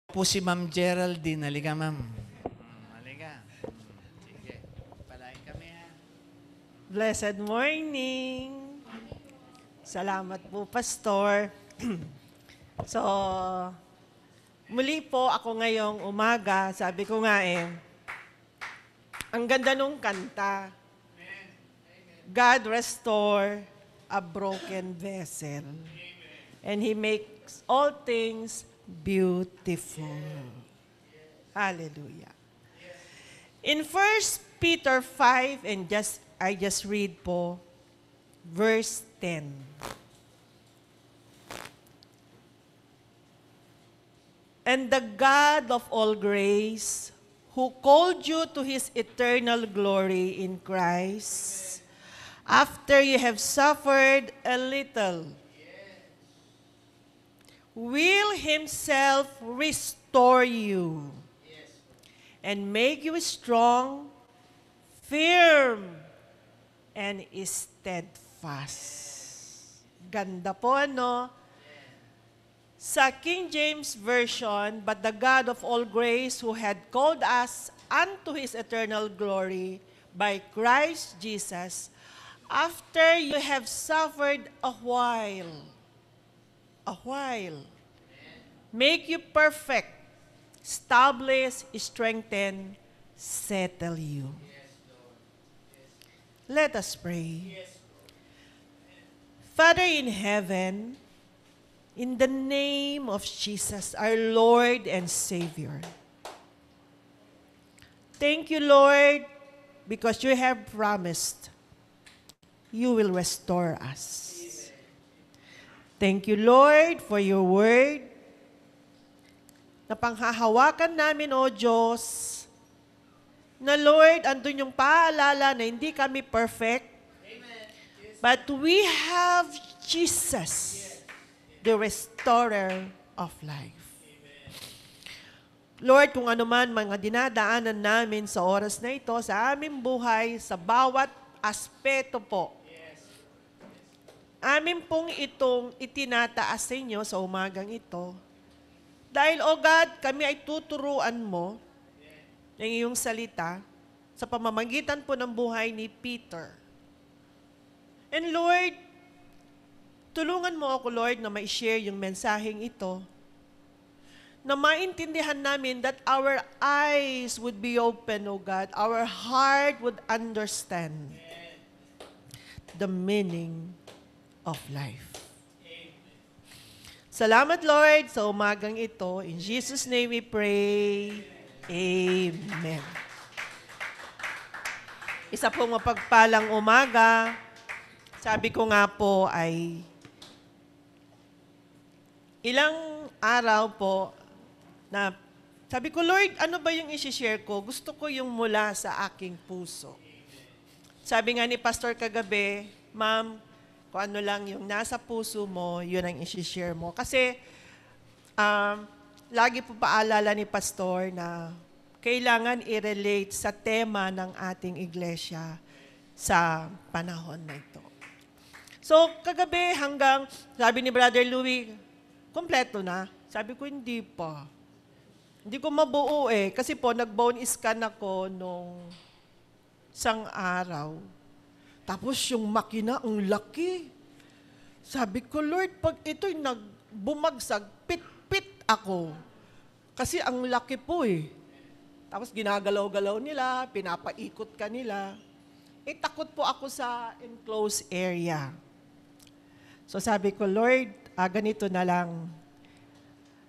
Po si Ma'am Geraldine. Halika, ma'am. Halika. Sige. Palain kami, ha. Blessed morning. Salamat po, Pastor. So, muli po ako ngayong umaga. Sabi ko nga ang ganda nung kanta. God restore a broken vessel. And He makes all things beautiful. Hallelujah. In 1 Peter 5, and I just read po, verse 10. And the God of all grace, who called you to His eternal glory in Christ, after you have suffered a little, will Himself restore you and make you strong, firm, and steadfast. Ganda po, ano? Sa King James Version, but the God of all grace who had called us unto His eternal glory by Christ Jesus, after you have suffered a while, make you perfect, establish, strengthen, settle you. Let us pray. Father in heaven, in the name of Jesus, our Lord and Savior, thank you, Lord, because you have promised you will restore us. Thank you, Lord, for your word na panghahawakan namin, O Diyos, na Lord, andun yung paalala na hindi kami perfect, but we have Jesus, the restorer of life. Lord, kung ano man mga dinadaanan namin sa oras na ito, sa aming buhay, sa bawat aspeto po, amin pong itong itinataas sa inyo sa umagang ito. Dahil, O God, kami ay tuturuan mo ng iyong salita sa pamamagitan po ng buhay ni Peter. And Lord, tulungan mo ako, Lord, na ma-share yung mensaheng ito, na maintindihan namin that our eyes would be open, O God, our heart would understand the meaning of life. Salamat, Lord, sa umagang ito. In Jesus' name we pray. Amen. Isa pong mapagpalang umaga. Sabi ko nga po ay ilang araw po na sabi ko, Lord, ano ba yung isi-share ko? Gusto ko yung mula sa aking puso. Sabi nga ni Pastor kagabi, Ma'am, kung ano lang yung nasa puso mo, yun ang isi-share mo. Kasi, lagi po paalala ni Pastor na kailangan i-relate sa tema ng ating iglesia sa panahon na ito. So, kagabi hanggang, sabi ni Brother Louie, kompleto na. Sabi ko, hindi pa. Hindi ko mabuo Kasi po, nag-bone scan ako nung isang araw. Tapos yung makina, ang laki. Sabi ko, Lord, pag ito'y nagbumagsak, pit-pit ako. Kasi ang laki po Tapos ginagalaw-galaw nila, pinapaikot ka nila. Takot po ako sa enclosed area. So sabi ko, Lord, ganito na lang.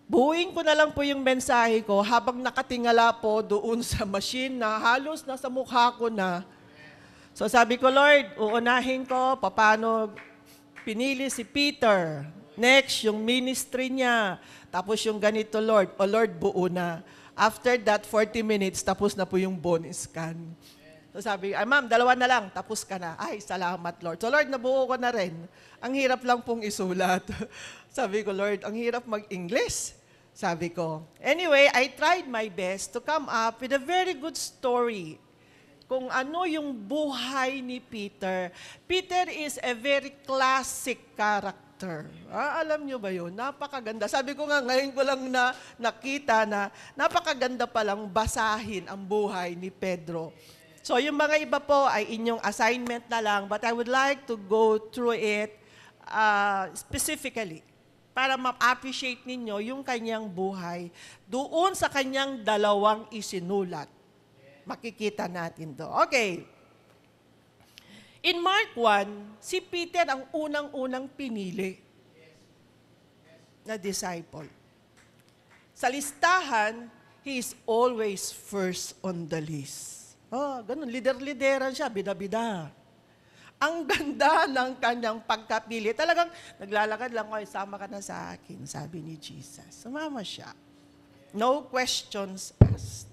Buuin ko na lang po yung mensahe ko habang nakatingala po doon sa machine na halos nasa mukha ko na. So sabi ko, Lord, uunahin ko paano pinili si Peter. Next, yung ministry niya. Tapos yung ganito, Lord. O Lord, buo na. After that, 40 minutes, tapos na po yung bone scan. So sabi, Ma'am, 2 na lang, tapos ka na. Ay, salamat, Lord. So Lord, nabuo ko na rin. Ang hirap lang pong isulat. Sabi ko, Lord, ang hirap mag-English. Sabi ko. Anyway, I tried my best to come up with a very good story kung ano yung buhay ni Peter. Peter is a very classic character. chapter. Alam nyo ba yun? Napakaganda. Sabi ko nga, ngayon ko lang nakita na napakaganda palang basahin ang buhay ni Pedro. So yung mga iba po ay inyong assignment na lang, but I would like to go through it specifically para ma-appreciate ninyo yung kanyang buhay doon sa kanyang dalawang isinulat. Makikita natin do. Okay. In Mark 1, si Peter ang unang-unang pinili na disciple. Sa listahan, he is always first on the list. Ganun. Lider-lideran siya, bida-bida. Ang ganda ng kanyang pagkapili. Talagang naglalakad lang, sama ka na sa akin, sabi ni Jesus. Sumama siya. No questions asked.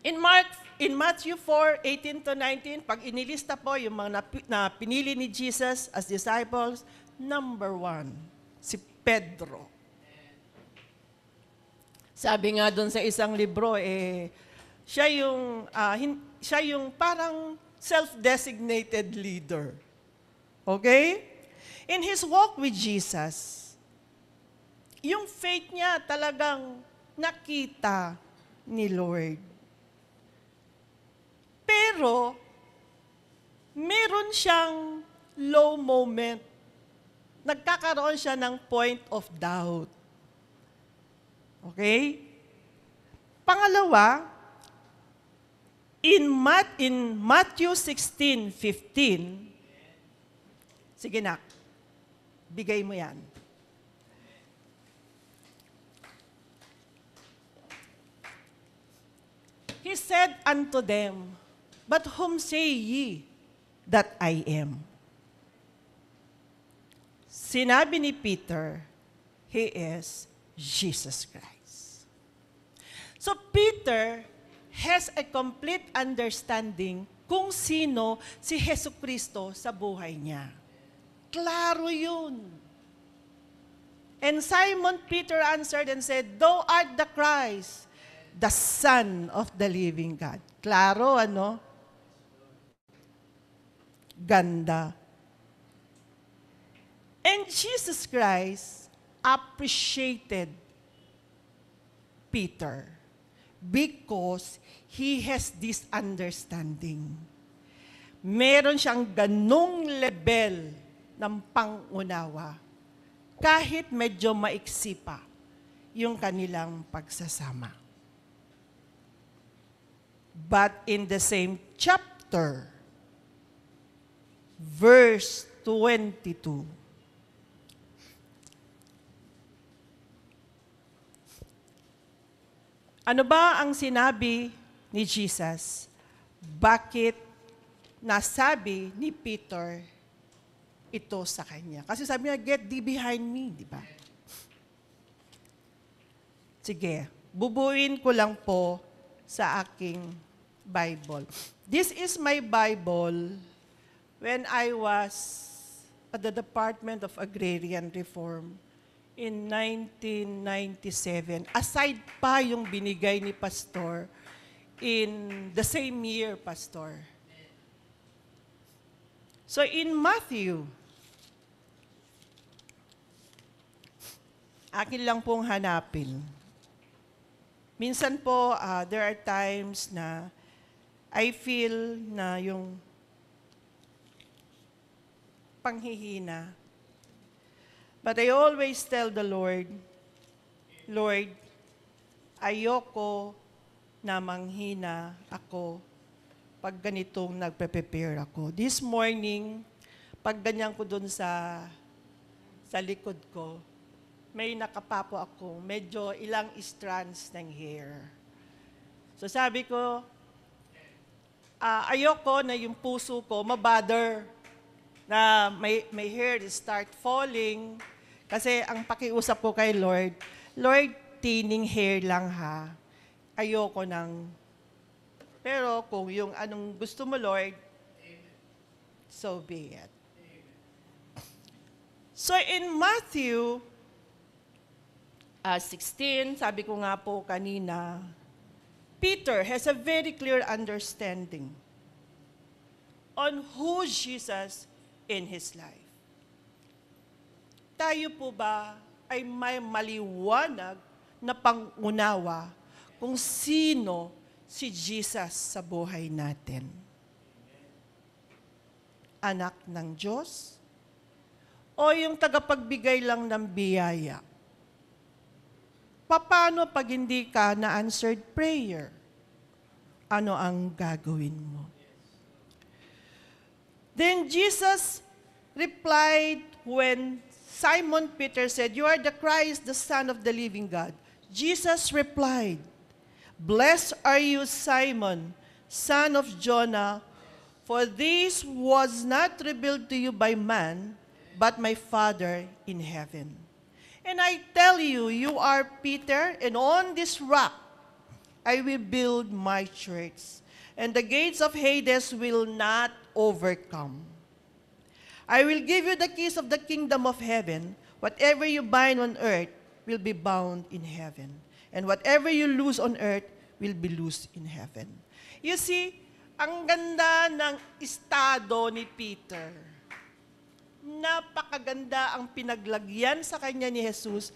In Matthew 4:18-19, pag inilista po yung mga na pinili ni Jesus as disciples, number 1, si Pedro. Sabi nga doon sa isang libro, siya yung parang self-designated leader. Okay? In his walk with Jesus, yung faith niya talagang nakita ni Lord. Pero, meron siyang low moment. Nagkakaroon siya ng point of doubt. Okay? Pangalawa, in Matthew 16:15, sige na, bigay mo yan. He said unto them, "But whom say ye that I am?" Sinabi ni Peter, he is Jesus Christ. So Peter has a complete understanding kung sino si Jesucristo sa buhay niya. Klaro yun. And Simon Peter answered and said, "Thou art the Christ, the Son of the living God." Klaro, ano? Ganda. And Jesus Christ appreciated Peter because he has this understanding. Meron siyang ganong level ng pangunawa kahit medyo maiksi pa yung kanilang pagsasama. But in the same chapter, verse 22, ano ba ang sinabi ni Jesus? Bakit nasabi ni Peter ito sa kanya? Kasi sabi niya, "Get thee behind me," di ba? Sige, bubuin ko lang po sa aking Bible. This is my Bible when I was at the Department of Agrarian Reform in 1997. Aside pa yung binigay ni Pastor in the same year, Pastor. So in Matthew, akin lang pong hanapin. Minsan po, there are times na I feel na yung panghihina. But I always tell the Lord, "Lord, ayoko na manghina ako pag ganitong nagpe-prepare ako." This morning, pag ganyan ko dun sa likod ko, may nakapapo ako, medyo ilang strands ng hair. So sabi ko, ayoko na yung puso ko mabother na may hair start falling. Kasi ang pakiusap ko kay Lord, "Lord, thinning hair lang ha. Ayoko nang..." Pero kung yung anong gusto mo, Lord, so be it. So in Matthew 16, sabi ko nga po kanina, Peter has a very clear understanding on who Jesus in his life. tayo po ba ay may maliwanag na pangunawa kung sino si Jesus sa buhay natin? Anak ng Diyos? O yung tagapagbigay lang ng biyaya? Paano pag hindi ka na-answered prayer? Ano ang gagawin mo? Then Jesus replied when Simon Peter said, "You are the Christ, the Son of the living God." Jesus replied, "Blessed are you, Simon, son of Jonah, for this was not revealed to you by man, but my Father in heaven. And I tell you, you are Peter, and on this rock I will build my church, and the gates of Hades will not overcome. I will give you the keys of the kingdom of heaven. Whatever you bind on earth will be bound in heaven, and whatever you loose on earth will be loosed in heaven." You see, ang ganda ng estado ni Peter. Napakaganda ang pinaglagyan sa kanya ni Jesus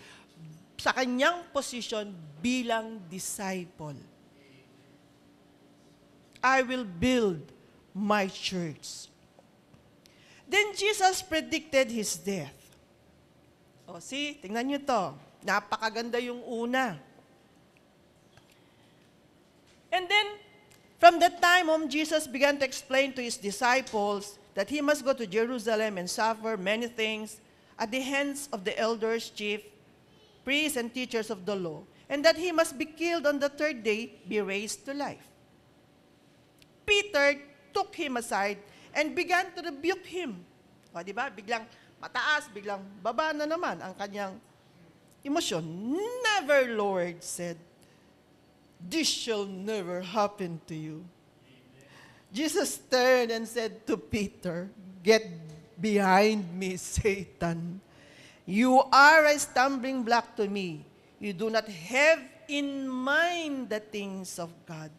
sa kanyang posisyon bilang disciple. I will build my church. Then Jesus predicted his death. O see, tingnan nyo to. Napakaganda yung una. And then, from that time on, Jesus began to explain to his disciples that he must go to Jerusalem and suffer many things at the hands of the elders, chief, priests, and teachers of the law, and that he must be killed on the third day, be raised to life. Peter took him aside and began to rebuke him. O, di ba? Biglang mataas, biglang baba na naman ang kanyang emosyon. "Never, Lord," said, "this shall never happen to you." Jesus turned and said to Peter, "Get behind me, Satan. You are a stumbling block to me. You do not have in mind the things of God,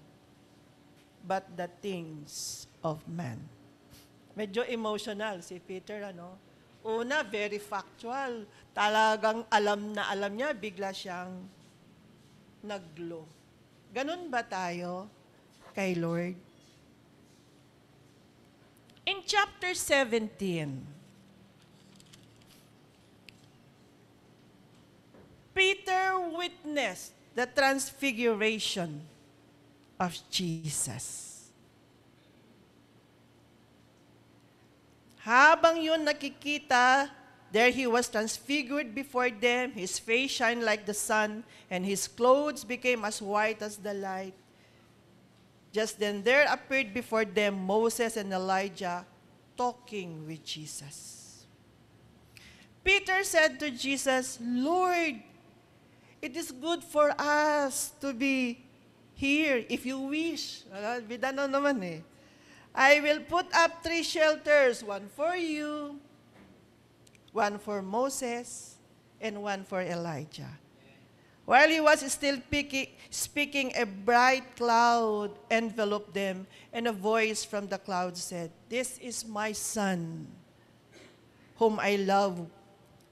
but the things of man." Medyo emotional si Peter, ano? Una, very factual. Talagang alam na alam niya, bigla siyang nag-glow. Ganun ba tayo kay Lord? In chapter 17, Peter witnessed the transfiguration of Jesus. Habang yun nakikita, there he was transfigured before them. His face shined like the sun, and his clothes became as white as the light. Just then there appeared before them Moses and Elijah talking with Jesus. Peter said to Jesus, "Lord, it is good for us to be here if you wish." Bida na naman eh. "I will put up 3 shelters, one for you, one for Moses, and one for Elijah." While he was still speaking, a bright cloud enveloped them, and a voice from the cloud said, "This is my son, whom I love.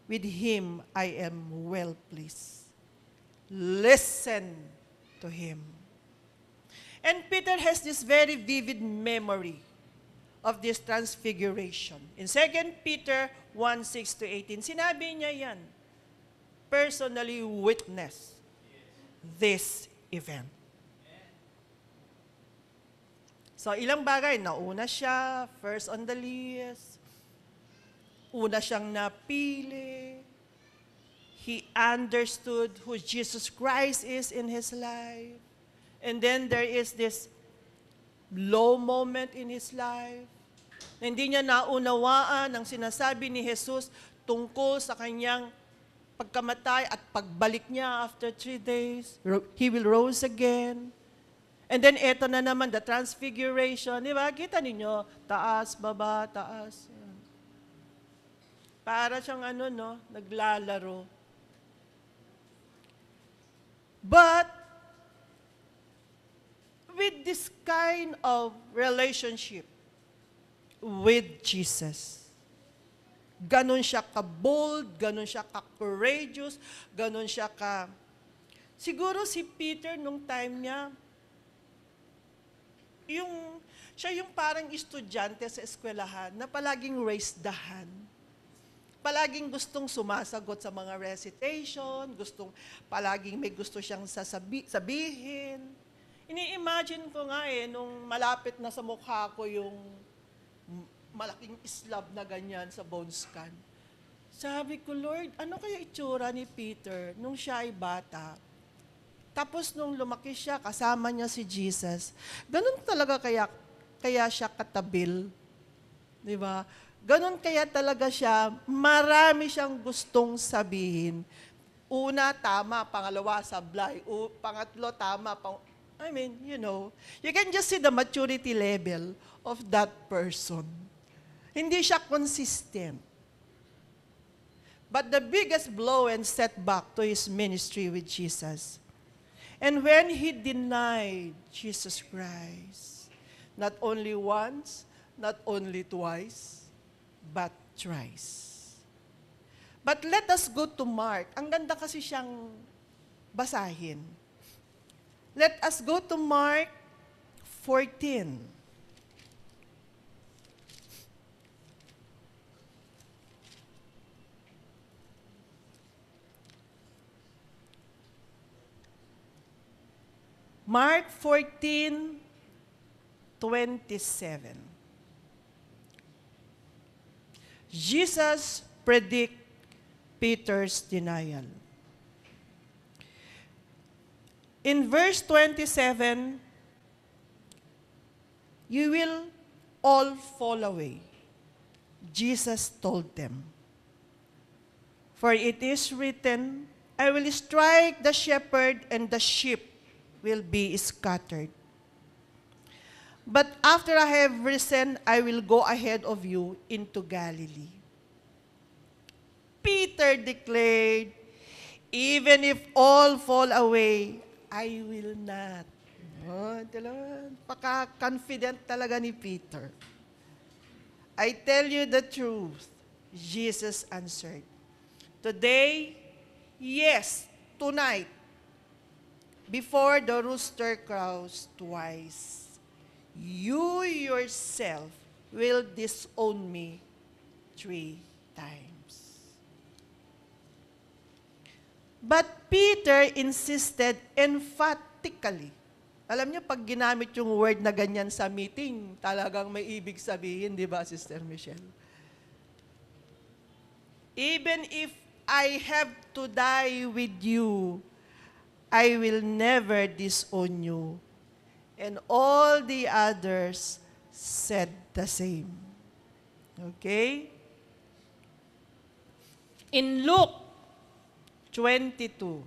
With him I am well pleased. Listen to him." And Peter has this very vivid memory of this transfiguration. In 2 Peter 1:6-18, sinabi niya yan, personally witness this event. So ilang bagay, nauna siya, first on the list, una siyang napili, he understood who Jesus Christ is in his life. And then there is this low moment in his life. Hindi niya naunawaan ang sinasabi ni Jesus tungkol sa kanyang pagkamatay at pagbalik niya after 3 days. He will rose again. And then eto na naman, the transfiguration. Di ba? Kita ninyo, taas, baba, taas. Para siyang naglalaro. But with this kind of relationship with Jesus, Ganon siya ka-bold, ganon siya ka-courageous, ganon siya ka... Siguro si Peter nung time niya, siya yung parang estudyante sa eskwelahan na palaging raised the hand. Palaging gustong sumasagot sa mga recitation, palaging may gusto siyang sabihin. Ini-imagine ko nga nung malapit na sa mukha ko yung malaking islab na ganyan sa bone scan. Sabi ko, Lord, ano kaya itsura ni Peter nung siya ay bata? Tapos nung lumaki siya, kasama niya si Jesus. Ganun talaga kaya siya katabil. Di ba? Ganon kaya talaga siya, marami siyang gustong sabihin. Una, tama. Pangalawa, sablay. Pangatlo, tama. You can just see the maturity level of that person. Hindi siya consistent. But the biggest blow and setback to his ministry with Jesus. And when he denied Jesus Christ, not only once, not only twice, but thrice. But let us go to Mark. Ang ganda kasi siyang basahin. Let us go to Mark 14. Mark 14:27. Jesus predict Peter's denial. In verse 27, you will all fall away, Jesus told them. For it is written, I will strike the shepherd and the sheep will be scattered. But after I have risen, I will go ahead of you into Galilee. Peter declared, even if all fall away, I will not. Paka-confident talaga ni Peter. I tell you the truth, Jesus answered. Today, yes, tonight, before the rooster crows twice, you yourself will disown me 3 times. But Peter insisted emphatically. Alam niyo, pag ginamit yung word na ganyan sa meeting, talagang may ibig sabihin, di ba, Sister Michelle? Even if I have to die with you, I will never disown you. And all the others said the same. Okay? In Luke 22,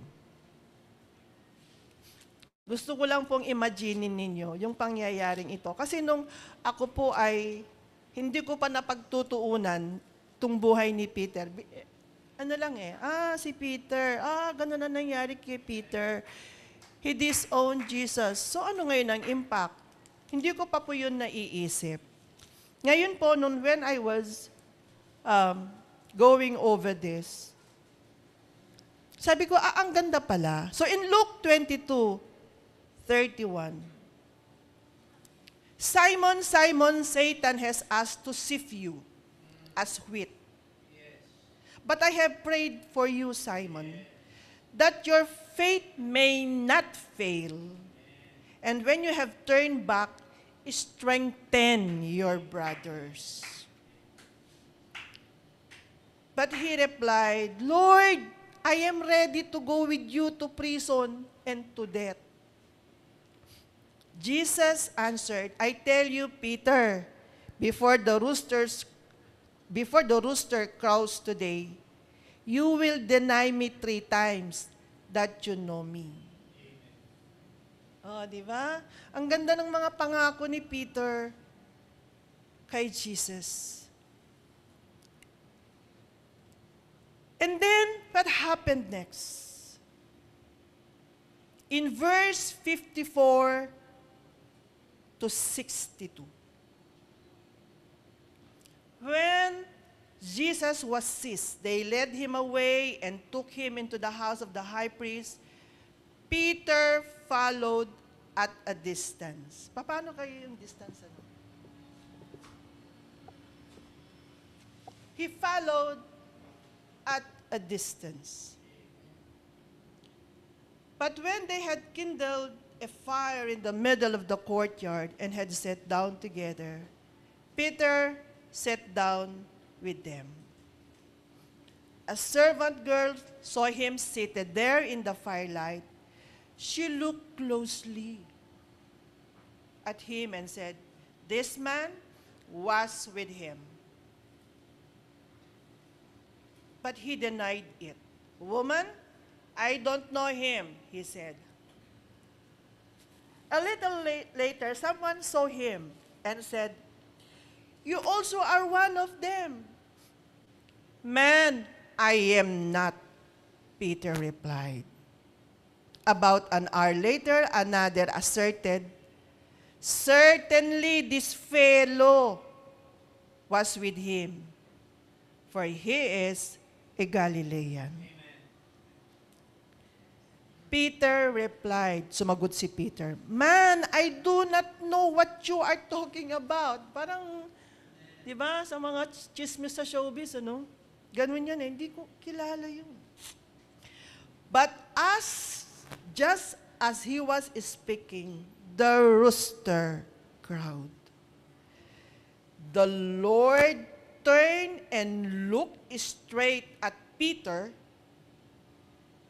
gusto ko lang pong imaginin ninyo yung pangyayaring ito. Kasi nung ako po ay hindi ko pa napagtutuunan itong buhay ni Peter. Si Peter, ganun na nangyari kay Peter. He disowned Jesus. So ano ngayon ang impact? Hindi ko pa po yun naiisip. Ngayon po, when I was going over this, sabi ko, ang ganda pala. So in Luke 22:31, Simon, Simon, Satan has asked to sift you as wheat. But I have prayed for you, Simon, that your faith may not fail. And when you have turned back, strengthen your brothers. But he replied, Lord, I am ready to go with you to prison and to death. Jesus answered, I tell you, Peter, before the rooster crows today, you will deny me 3 times that you know me. Di ba? Ang ganda ng mga pangako ni Peter kay Jesus. And then, what happened next? In verse 54 to 62, when Jesus was seized. They led him away and took him into the house of the high priest. Peter followed at a distance. Paano kayo yung distance? Ano? He followed at a distance. But when they had kindled a fire in the middle of the courtyard and had sat down together, Peter sat down with them. A servant girl saw him seated there in the firelight. She looked closely at him and said, "This man was with him." But he denied it. "Woman, I don't know him," he said. A little later, someone saw him and said, "You also are one of them." "Man, I am not," Peter replied. About an hour later, another asserted, "Certainly this fellow was with him, for he is a Galilean." Peter replied, sumagot si Peter, "Man, I do not know what you are talking about." Parang, di ba, sa mga chismis sa showbiz, ano? Ganun yan eh, hindi ko kilala yun. But just as he was speaking, the rooster crowed. The Lord turned and looked straight at Peter.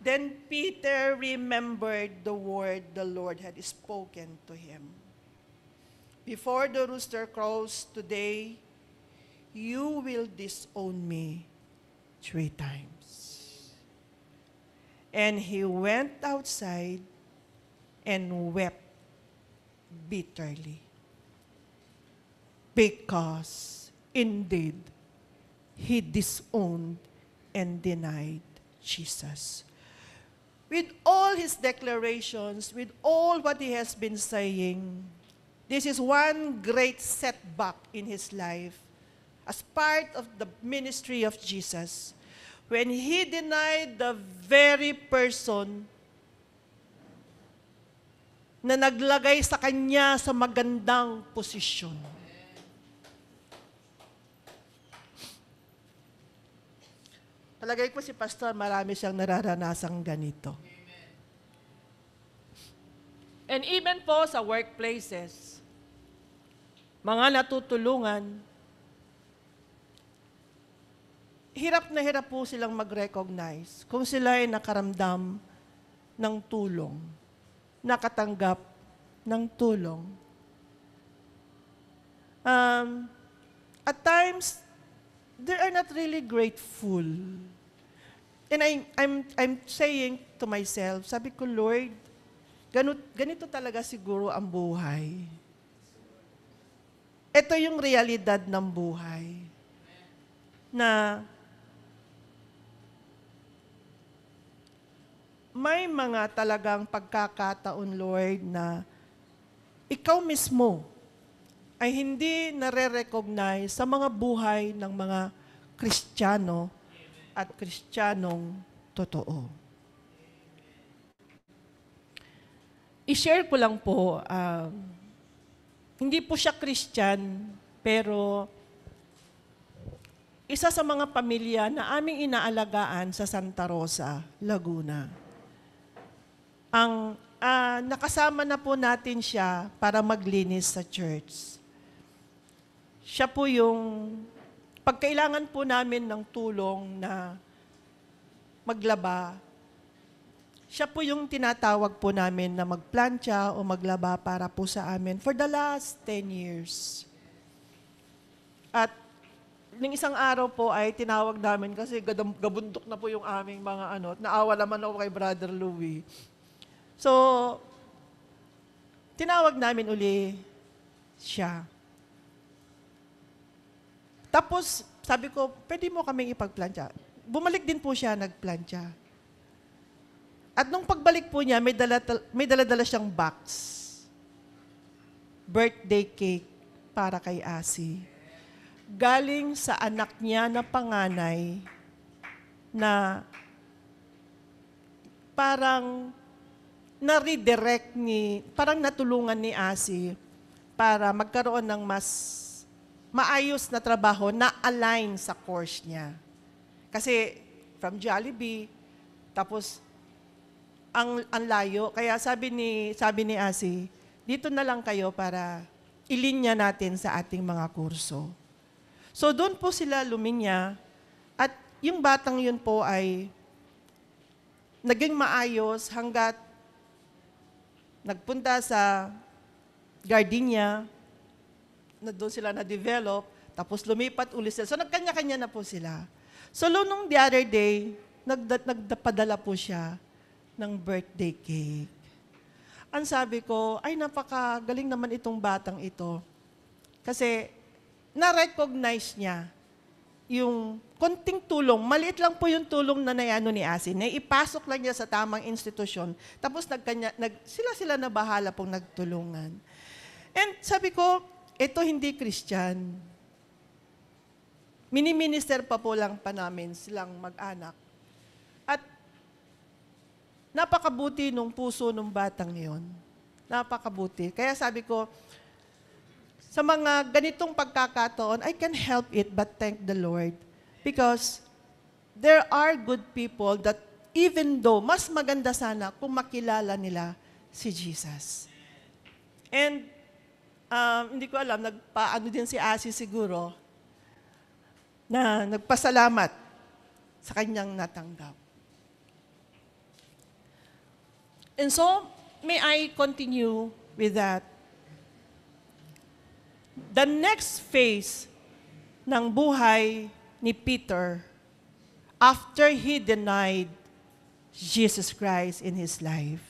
Then Peter remembered the word the Lord had spoken to him. "Before the rooster crows today, you will disown me 3 times. And he went outside and wept bitterly, because indeed he disowned and denied Jesus. With all his declarations, with all what he has been saying, this is one great setback in his life as part of the ministry of Jesus, when he denied the very person na naglagay sa kanya sa magandang posisyon. Palagay ko si Pastor, marami siyang nararanasang ganito. And even po sa workplaces, mga natutulungan, hirap po silang mag-recognize kung sila ay nakaramdam ng tulong, nakatanggap ng tulong. At times, they are not really grateful. And I'm saying to myself, sabi ko, Lord, ganito talaga siguro ang buhay. Ito yung realidad ng buhay. Na may mga talagang pagkakataon, Lord, na ikaw mismo ay hindi nare-recognize sa mga buhay ng mga Kristiyano at Kristiyanong totoo. I-share ko lang po, hindi po siya Christian, pero isa sa mga pamilya na aming inaalagaan sa Santa Rosa, Laguna. Nakasama na po natin siya para maglinis sa church. Siya po yung, pagkailangan po namin ng tulong na maglaba, siya po yung tinatawag po namin na magplantsa o maglaba para po sa amin for the last 10 years. At ng isang araw po ay tinawag namin kasi gabundok na po yung aming mga naawa naman ako kay Brother Louie. So, tinawag namin uli siya. Tapos, sabi ko, pwede mo kaming ipagplantsa. Bumalik din po siya, nagplantsa. At nung pagbalik po niya, may dala-dala siyang box. Birthday cake para kay Asi. galing sa anak niya na panganay na parang na-redirect parang natulungan ni Asi para magkaroon ng mas maayos na trabaho na align sa course niya. Kasi from Jollibee, tapos ang layo. Kaya sabi ni Asi, dito na lang kayo para ilinya natin sa ating mga kurso. So doon po sila luminya at yung batang yun po ay naging maayos hanggat nagpunta sa Gardenia, na doon sila na-develop, tapos lumipat ulit sila. So nagkanya-kanya na po sila. So nung the other day, nagpadala po siya ng birthday cake. Ang sabi ko, ay napakagaling naman itong batang ito. Kasi na-recognize niya yung konting tulong, maliit lang po yung tulong na nayano ni Asin, na ipasok lang niya sa tamang institusyon, tapos sila na bahala pong nagtulungan. And sabi ko, ito hindi Christian. Mini-minister pa po lang pa namin silang mag-anak. At napakabuti nung puso nung batang yon. Napakabuti. Kaya sabi ko, sa mga ganitong pagkakataon, I can help it but thank the Lord. Because there are good people that even though, mas maganda sana kung makilala nila si Jesus. And hindi ko alam, nagpaano din si Asi siguro, na nagpasalamat sa kanyang natanggap. And so, may I continue with that? The next phase ng buhay ni Peter after he denied Jesus Christ in his life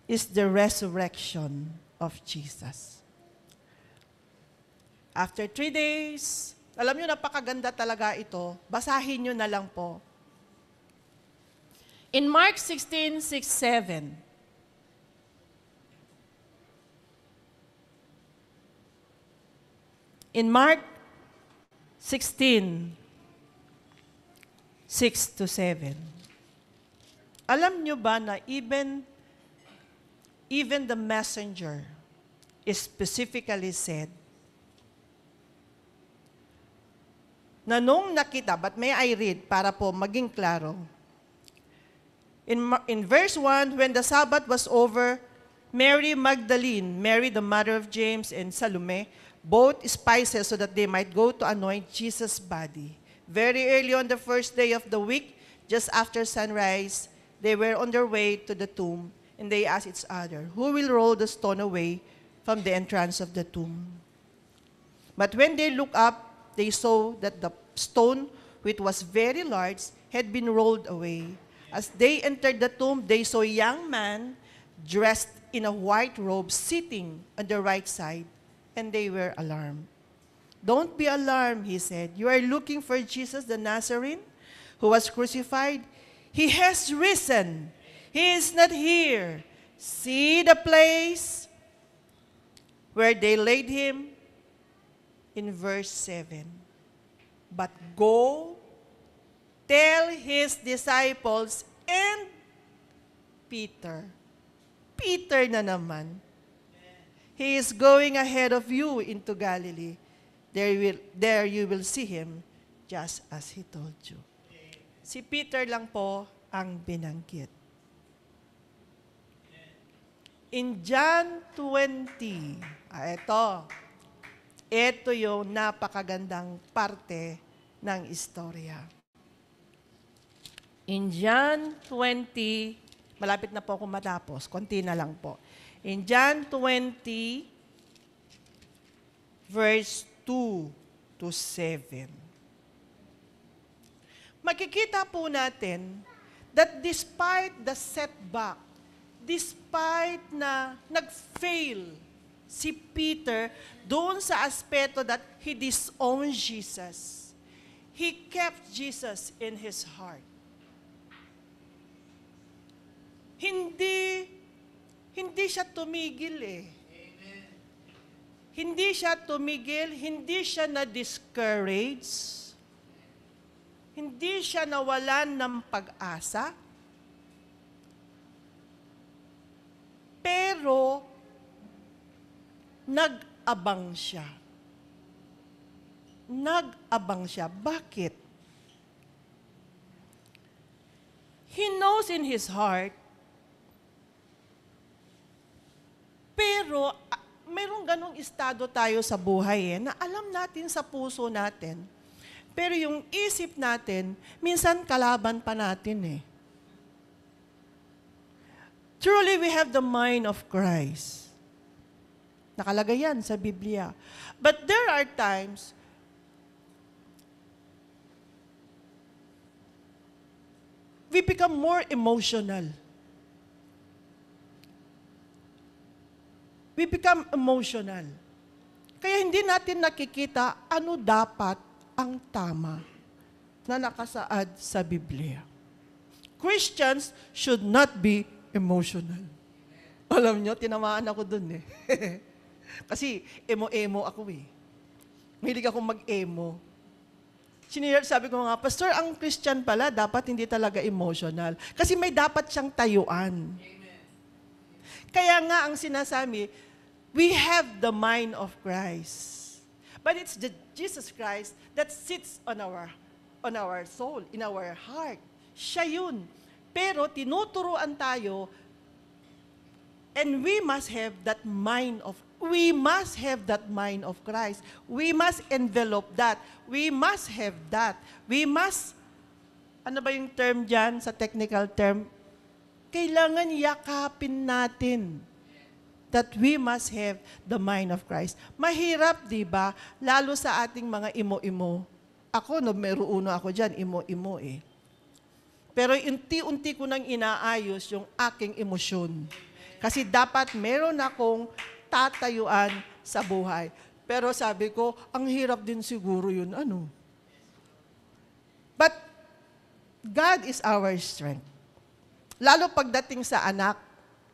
is the resurrection of Jesus. After 3 days, alam nyo, napakaganda talaga ito. Basahin nyo na lang po. In Mark 16:6-7, in Mark 16:6-7, alam nyo ba na even the messenger is specifically said na nung nakita, but may I read para po maging klaro. In verse 1, when the Sabbath was over, Mary Magdalene, Mary the mother of James, and Salome bought spices so that they might go to anoint Jesus' body. Very early on the first day of the week, just after sunrise, they were on their way to the tomb, and they asked each other, who will roll the stone away from the entrance of the tomb? But when they looked up, they saw that the stone, which was very large, had been rolled away. As they entered the tomb, they saw a young man dressed in a white robe sitting on the right side, and they were alarmed. Don't be alarmed, he said. You are looking for Jesus the Nazarene, who was crucified. He has risen. He is not here. See the place where they laid him? In verse 7. But go, tell his disciples and Peter. Peter na naman. He is going ahead of you into Galilee. There you will see him just as he told you. Si Peter lang po ang binanggit. In John 20, ito yung napakagandang parte ng istorya. In John 20, malapit na po ako matapos, konti na lang po. In John 20, verse 2-7. Makikita po natin that despite the setback, despite na nag-fail si Peter doon sa aspeto that he disowned Jesus, he kept Jesus in his heart. Hindi siya tumigil eh. Hindi siya tumigil, hindi siya na-discourage, hindi siya nawalan ng pag-asa, pero nag-abang siya. Nag-abang siya. Bakit? He knows in his heart, pero mayroong ganong estado tayo sa buhay na alam natin sa puso natin, pero yung isip natin, minsan kalaban pa natin Truly, we have the mind of Christ. Nakalagay yan sa Biblia. But there are times we become more emotional. We become emotional. Kaya hindi natin nakikita ano dapat ang tama na nakasaad sa Biblia. Christians should not be emotional. Alam nyo, tinamaan ako dun Kasi emo-emo ako Mahilig akong mag-emo. Sabi ko nga, Pastor, ang Christian pala, dapat hindi talaga emotional. Kasi may dapat siyang tayuan. Kaya nga ang sinasabi, we have the mind of Christ. But it's the Jesus Christ that sits on our soul, in our heart. Siya yun. Pero tinuturuan tayo, and we must have that mind of Christ. We must envelop that. We must have that. We must, ano ba yung term dyan sa technical term? Kailangan yakapin natin that we must have the mind of Christ. Mahirap, di ba? Lalo sa ating mga imo-imo. Ako, numero uno ako dyan, imo-imo Pero unti-unti ko nang inaayos yung aking emosyon. Kasi dapat meron akong tatayuan sa buhay. Pero sabi ko, ang hirap din siguro yun. But God is our strength. Lalo pagdating sa anak,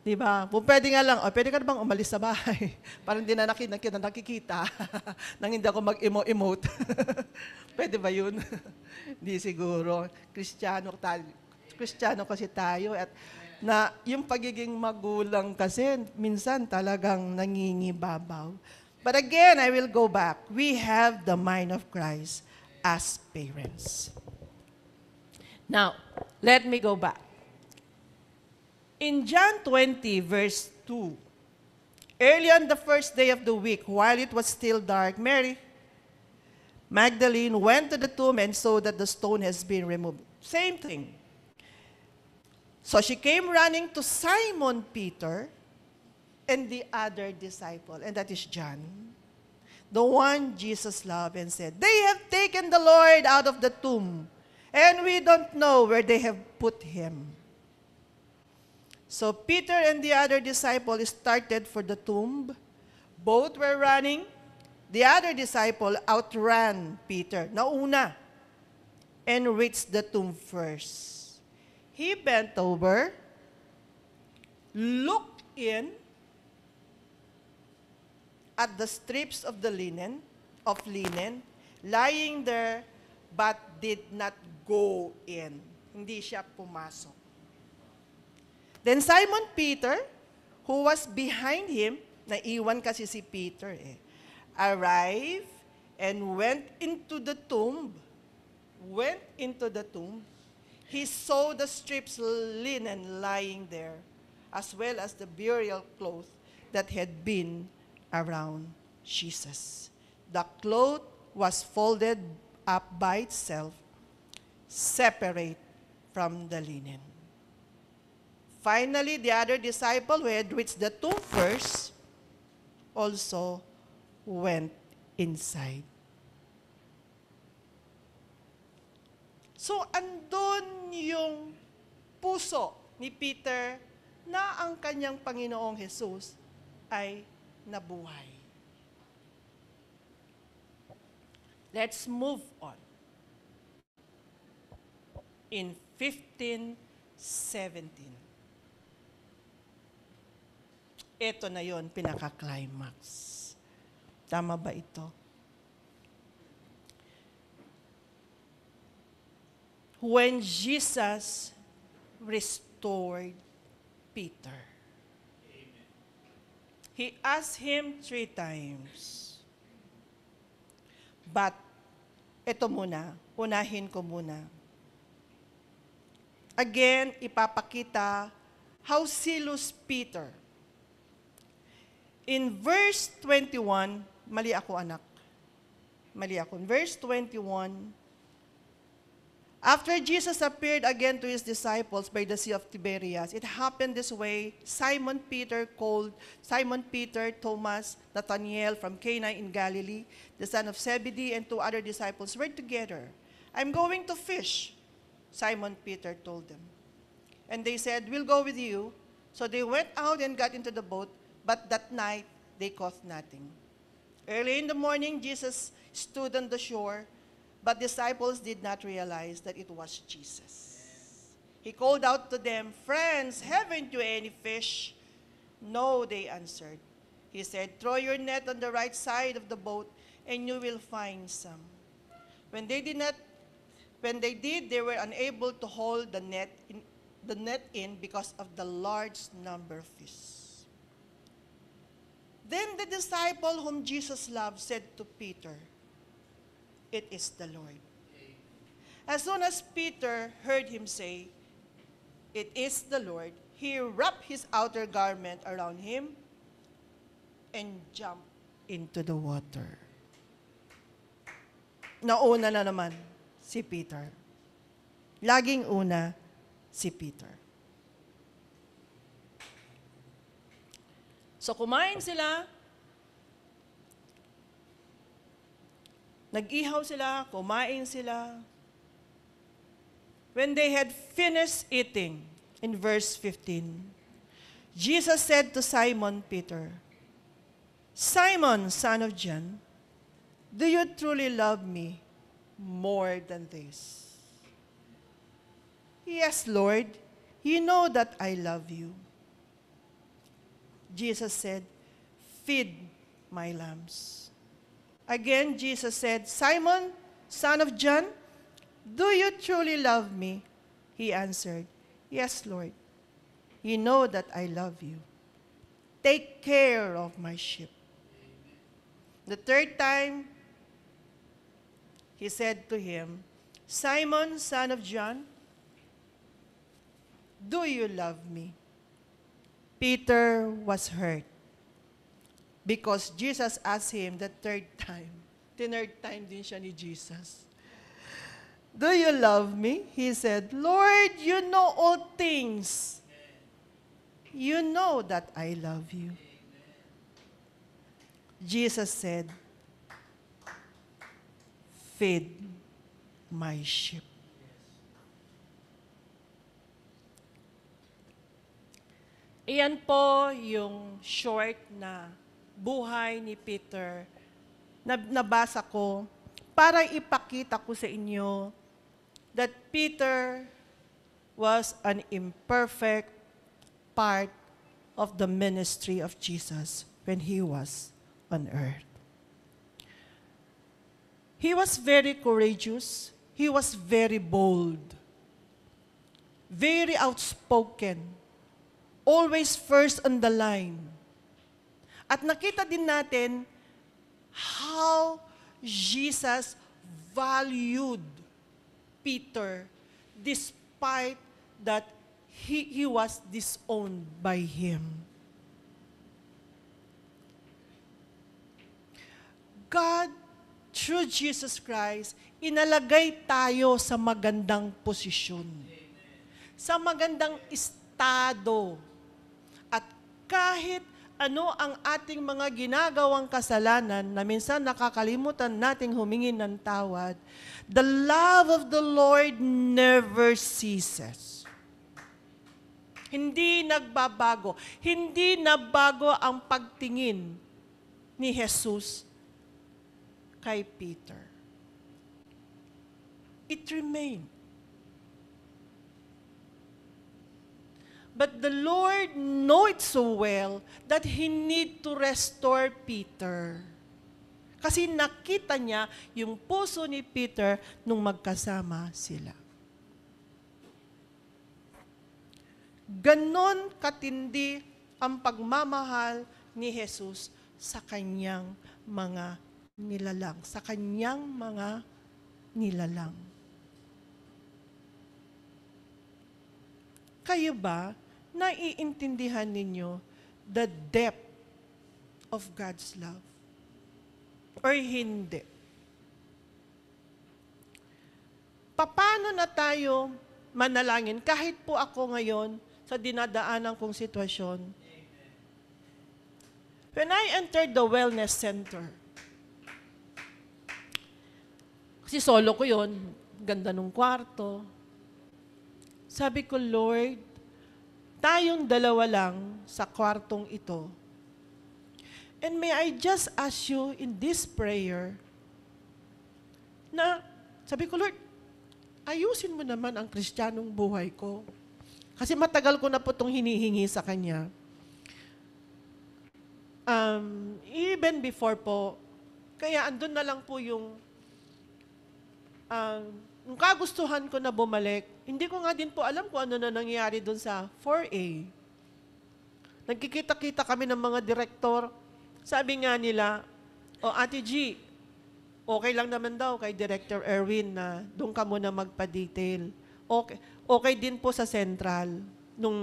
di ba? Kung pwede nga lang, pwede ka na bang umalis sa bahay? Parang di na nakikita nang hindi ako mag-emote. Pwede ba yun? Hindi siguro. Kristiyano kasi tayo. At na yung pagiging magulang kasi, minsan talagang nangingibabaw. But again, I will go back. We have the mind of Christ as parents. Now, let me go back. In John 20, verse 2, early on the first day of the week, while it was still dark, Mary Magdalene went to the tomb and saw that the stone has been removed. Same thing. So she came running to Simon Peter and the other disciple, and that is John, the one Jesus loved, and said, "They have taken the Lord out of the tomb, and we don't know where they have put him." So Peter and the other disciple started for the tomb. Both were running. The other disciple outran Peter, nauna, and reached the tomb first. He bent over, looked in at the strips of linen, lying there, but did not go in. Hindi siya pumasok. Then Simon Peter, who was behind him, naiwan kasi si Peter arrived and went into the tomb. He saw the strips of linen lying there, as well as the burial cloth that had been around Jesus. The cloth was folded up by itself, separate from the linen. Finally, the other disciple who had reached the tomb first also went inside. So, andun yung puso ni Peter na ang kanyang Panginoong Jesus ay nabuhay. Let's move on. In 15:17. Ito na yon, pinaka-climax. Tama ba ito? When Jesus restored Peter, He asked him 3 times. But, ito muna, unahin ko muna. Again, ipapakita how zealous Peter. In verse 21, mali ako anak. Mali ako. In verse 21, after Jesus appeared again to his disciples by the Sea of Tiberias, it happened this way. Simon Peter, Thomas, Nathanael from Cana in Galilee, the son of Zebedee, and 2 other disciples were together. I'm going to fish, Simon Peter told them. And they said, we'll go with you. So they went out and got into the boat, but that night they caught nothing. Early in the morning, Jesus stood on the shore, but disciples did not realize that it was Jesus. He called out to them, friends, haven't you any fish? No, they answered. He said, throw your net on the right side of the boat, and you will find some. When they did, they were unable to hold the net in because of the large number of fish. Then the disciple whom Jesus loved said to Peter, it is the Lord. As soon as Peter heard him say, it is the Lord, he wrapped his outer garment around him and jumped into the water. Nauna na naman si Peter. Laging una si Peter. So kumain sila, nag-ihaw sila, kumain sila. When they had finished eating, in verse 15, Jesus said to Simon Peter, Simon, son of John, do you truly love me more than this? Yes, Lord, you know that I love you. Jesus said, feed my lambs. Again, Jesus said, Simon, son of John, do you truly love me? He answered, yes, Lord. You know that I love you. Take care of my sheep. The third time, he said to him, Simon, son of John, do you love me? Peter was hurt because Jesus asked him the third time. Third time din siya ni Jesus. Do you love me? He said, Lord, you know all things. You know that I love you. Jesus said, feed my sheep. Iyan po yung short na buhay ni Peter na nabasa ko para ipakita ko sa inyo that Peter was an imperfect part of the ministry of Jesus when he was on earth. He was very courageous. He was very bold. Very outspoken. Always first on the line. At nakita din natin how Jesus valued Peter despite that he was disowned by him. God, through Jesus Christ, inalagay tayo sa magandang posisyon. Sa magandang estado. At kahit ano ang ating mga ginagawang kasalanan na minsan nakakalimutan nating humingi ng tawad, the love of the Lord never ceases. Hindi nagbabago. Hindi nabago ang pagtingin ni Jesus kay Peter. It remained. But the Lord knew it so well that He need to restore Peter. Kasi nakita niya yung puso ni Peter nung magkasama sila. Ganon katindi ang pagmamahal ni Jesus sa kanyang mga nilalang. Sa kanyang mga nilalang. Kayo ba, naiintindihan ninyo the depth of God's love? Or hindi? Paano na tayo manalangin? Kahit po ako ngayon sa dinadaanan kong sitwasyon. When I entered the wellness center, kasi solo ko yun, ganda nung kwarto. Sabi ko, Lord, tayong dalawa lang sa kwartong ito. And may I just ask you in this prayer na, sabi ko, Lord, ayusin mo naman ang Kristiyanong buhay ko. Kasi matagal ko na po itong hinihingi sa Kanya. Even before po, kaya andun na lang po yung kagustuhan ko na bumalik. Hindi ko nga din po alam kung ano na nangyari dun sa 4A. Nagkikita-kita kami ng mga direktor. Sabi nga nila, Ate G, okay lang naman daw kay Director Erwin na doon ka muna magpa-detail. Okay din po sa Central, nung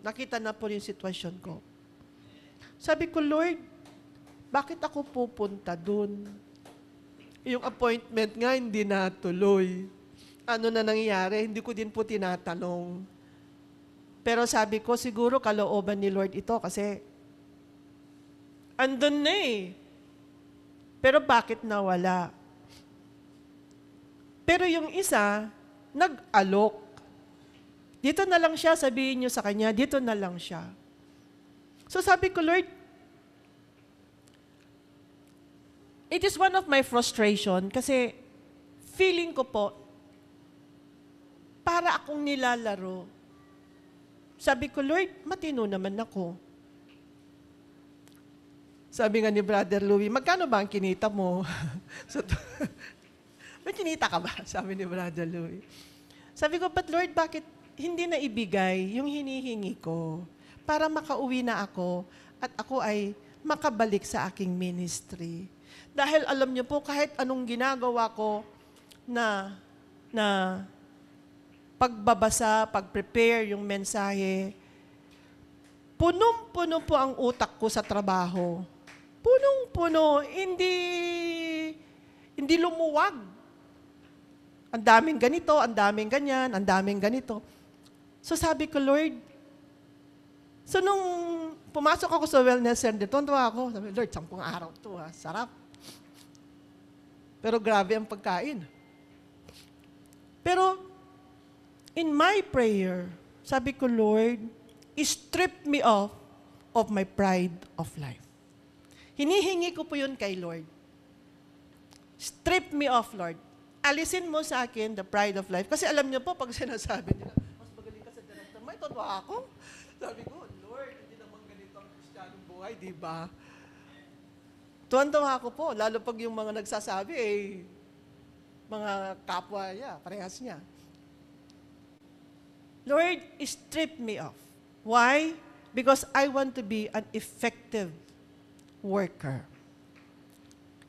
nakita na po yung sitwasyon ko. Sabi ko, Lord, bakit ako pupunta doon? Yung appointment nga hindi natuloy. Ano na nangyayari? Hindi ko din po tinatanong. Pero sabi ko, siguro kalooban ni Lord ito kasi andun na eh. Pero bakit nawala? Pero yung isa, nag-alok. Dito na lang siya, sabihin niyo sa kanya, dito na lang siya. So sabi ko, Lord, it is one of my frustration kasi feeling ko po, para akong nilalaro. Sabi ko, Lord, matino naman ako. Sabi nga ni Brother Louie, magkano ba ang kinita mo? May kinita ka ba? Sabi ni Brother Louie. Sabi ko, but Lord, bakit hindi na ibigay yung hinihingi ko para makauwi na ako at ako ay makabalik sa aking ministry? Dahil alam niyo po, kahit anong ginagawa ko na pagbabasa, pag-prepare yung mensahe, punong-puno po ang utak ko sa trabaho. Punong-puno, hindi lumuwag. Ang daming ganito, ang daming ganyan, ang daming ganito. So sabi ko, Lord, so nung pumasok ako sa wellness center, tuntua ako, sabi, Lord, 10 araw to ha, sarap. Pero grabe ang pagkain. Pero in my prayer, sabi ko, Lord, strip me off of my pride of life. Hinihingi ko po yun kay Lord. Strip me off, Lord. Alisin mo sa akin the pride of life. Kasi alam niyo po, pag sinasabi nila, mas magaling ka sa director, may totoo ako. Sabi ko, Lord, hindi naman ganito ang Kristiyanong buhay, di ba? Tuwan-tuwa ako po, lalo pag yung mga nagsasabi, mga kapwa niya, parehas niya. Lord, strip me off. Why? Because I want to be an effective worker.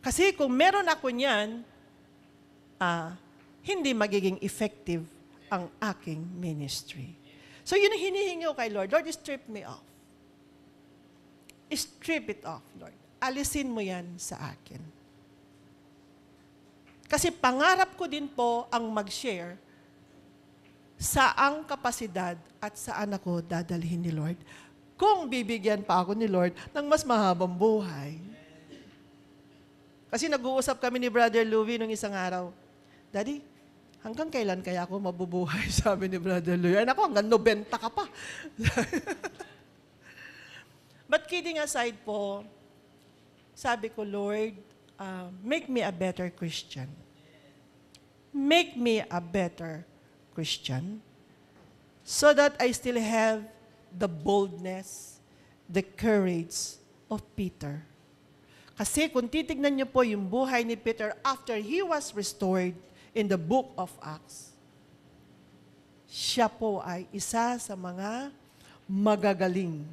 Kasi kung meron ako niyan, hindi magiging effective ang aking ministry. So yun ang hinihingi ko kay Lord. Lord, strip me off. Strip it off, Lord. Alisin mo yan sa akin. Kasi pangarap ko din po ang mag-share saang kapasidad at saan ako dadalhin ni Lord kung bibigyan pa ako ni Lord ng mas mahabang buhay. Kasi nag-uusap kami ni Brother Louie nung isang araw, Daddy, hanggang kailan kaya ako mabubuhay? Sabi ni Brother Louie. Ay naku, hanggang 90 ka pa. But kidding aside po, sabi ko, Lord, make me a better Christian. Make me a better Christian so that I still have the boldness, the courage of Peter. Kasi kung titignan niyo po yung buhay ni Peter after he was restored in the book of Acts, siya po ay isa sa mga magagaling,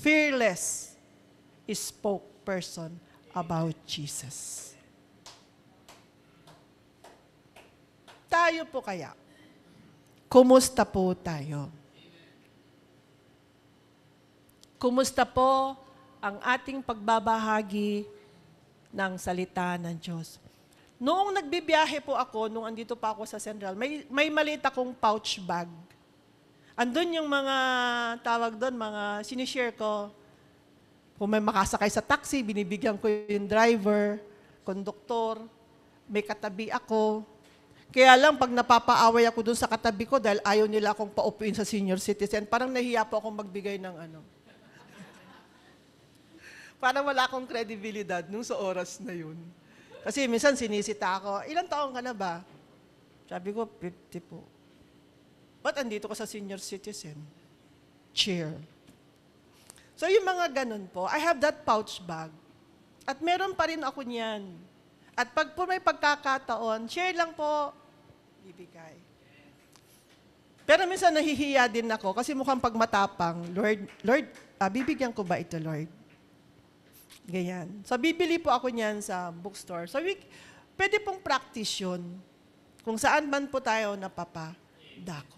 fearless spokesperson about Jesus. Tayo po kaya, kumusta po tayo? Kumusta po ang ating pagbabahagi ng salita ng Diyos? Noong nagbibiyahe po ako, nung andito pa ako sa Central, may maliit akong pouch bag. Andun yung mga, tawag doon, mga sinishare ko. Kung may makasakay sa taxi, binibigyan ko yung driver, konduktor, may katabi ako. Kaya lang, pag napapaaway ako doon sa katabi ko, dahil ayaw nila akong paupuin sa senior citizen, parang nahiya po akong magbigay ng ano. Parang wala akong kredibilidad nung sa oras na yun. Kasi minsan sinisita ako, ilang taon ka na ba? Sabi ko, 50 po. Ba't andito ka sa senior citizen? Cheer. So yung mga ganun po, I have that pouch bag. At meron pa rin ako niyan. At pag po may pagkakataon, share lang po, bibigay. Pero minsan nahihiya din ako kasi mukhang pagmatapang, Lord, bibigyan ko ba ito, Lord? Ganyan. So, bibili po ako niyan sa bookstore. So, pwede pong practice yun. Kung saan man po tayo napapadako.